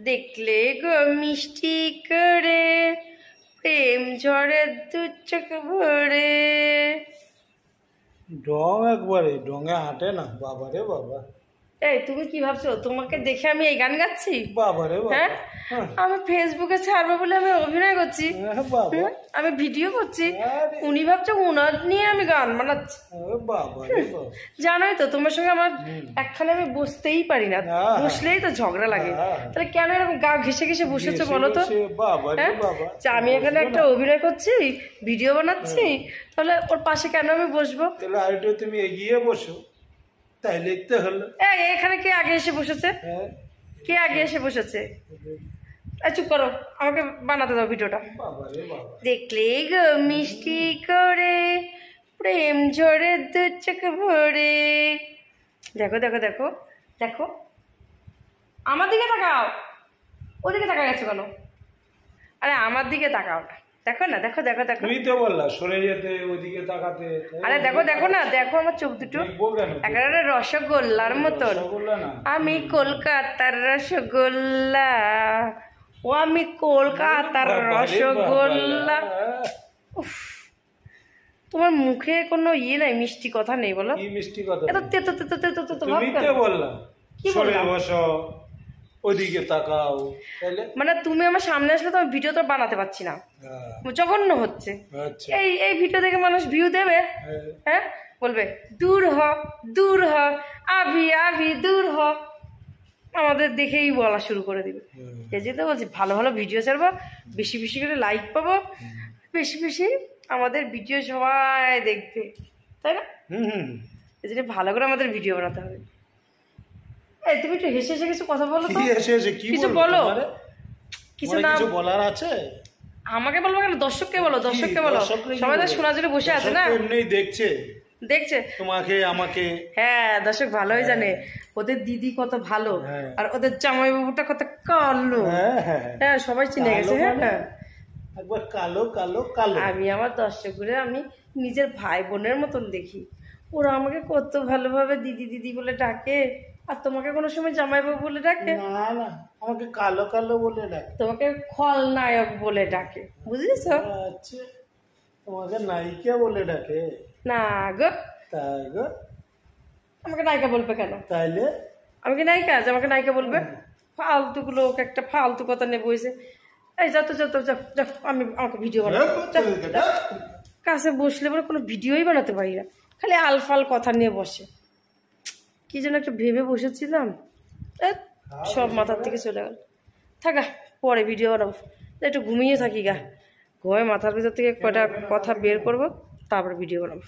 দেখলে গো মিষ্টি করে প্রেম ঝড়ে দু চোখ ভরে। ডং একবারে ডঙে হাঁটে না। বাবারে বাবা, এই তুমি কি ভাবছো তোমাকে দেখে আমি এই গান গাচ্ছি? বাবারে বাবা। হ্যাঁ, আমি ফেসবুকে ছাড়বো বলে আমি অভিনয় করছি, বাবা, আমি ভিডিও করছি, উনি ভাবছে উনার নিয়ে আমি গান বানাচ্ছি। বাবারে বাবা, জানোই তো তোমার সঙ্গে আমার একখানে আমি বসতেই পারি না, বসলেই তো ঝগড়া লাগে। তাহলে কেন এরকম গা ঘেসে ঘেসে বসেছো বলো তো? হ্যাঁ, আমি এখানে একটা অভিনয় করছি, ভিডিও বানাচ্ছি, তাহলে ওর পাশে কেন আমি বসবো? তাহলে আরেকটু তুমি এগিয়ে বসো, তাই লিখতে হলো। এখানে কে আগে এসে বসেছে? কে আগে এসে বসেছে? চুপ করো, আমাকে বানাতে দাও ভিডিওটা। দেখলে গো মিষ্টি করে প্রেম ঝরে দু চোখ ভরে। দেখো দেখো দেখো দেখো, আমার দিকে তাকাও, ওদিকে তাকা গেছো কেন? আরে আমার দিকে তাকাও না, দেখো না, দেখো দেখো দেখো। তুমি তো বললা সরে যেতে, ওদিকে তাকাতে। আরে দেখো দেখো না, দেখো আমার চোখ দুটো একেবারে রসগোল্লার মতন। আমি কলকাতার রসগোল্লা, ও আমি কলকাতার রসগোল্লা। উফ, তোমার মুখে কোনো ইয়ে নাই, মিষ্টি কথা নেই বলো? কি মিষ্টি কথা? এত তেতো তেতো তেতো তেতো ভাব তুমি কেন? তো বললাম সরে বসো, ওদিকে তাকাও। তাহলে মানে তুমি আমার সামনে আসলে তো আমি ভিডিও তো বানাতে পারছি না, জঘন্য হচ্ছে। এই ভিডিও দেখে মানুষ ভিউ দেবে? হ্যাঁ, বলবে দূর হ দূর হ, আভি আভি দূর হ, আমাদের দেখেই বলা শুরু করে দিবে। এই যে তো বলছি ভালো ভালো ভিডিও ছাড়বো, বেশি বেশি করে লাইক পাবো, বেশি বেশি আমাদের ভিডিও সবাই দেখবে, তাই না? এই জন্য ভালো করে আমাদের ভিডিও বানাতে হবে। এই তুমি একটু হেসে হেসে কিছু কথা বলো তো, কিছু বলো, কিছু না বলার আছে? আমাকে বলবো কেন, দর্শককে বলো, দর্শককে বলো, সবাই তো শোনার জন্য বসে আছে না, এমনিই দেখছে দেখছে তোমাকে আমাকে। হ্যাঁ, দর্শক ভালোই জানে ওদের দিদি কত ভালো, আর ওদের জামাই বাবুটা কত কালো। হ্যাঁ, সবাই চিনে গেছে। হ্যাঁ, একবার কালো কালো কালো। আমি আমার দর্শকগুলো আমি নিজের ভাই বোনের মতন দেখি, ওরা আমাকে কত ভালোভাবে দিদি দিদি বলে ডাকে, আর তোমাকে কোনো সময় জামাইবাবু বলে ডাকে না? না, আমাকে কালো কালো বলে ডাকে, তোমাকে খলনায়ক বলে ডাকে, বুঝেছো? আচ্ছা, তোমাকে নায়িকা বলে ডাকে? না গো, তাই গো? আমাকে নায়িকা বলবে কেন? তাইলে আমি কি নায়িকা যে আমাকে নায়িকা বলবে? ফালতু লোক একটা, ফালতু কথা নিয়ে বসে। এই যত যত আমাকে ভিডিও বানাবো, কাছে বসলে বলে কোনো ভিডিওই বানাতে পারি না, খালি আলফাল কথা নিয়ে বসে। কি যেন একটা ভেবে বসেছিলাম, সব মাথার থেকে চলে গেল। থাকা, পরে ভিডিও বানাবো, একটু ঘুমিয়ে থাকি গা, ঘুমায় মাথার ভিতর থেকে কয়টা কথা বের করবো, তারপরে ভিডিও বানাবো।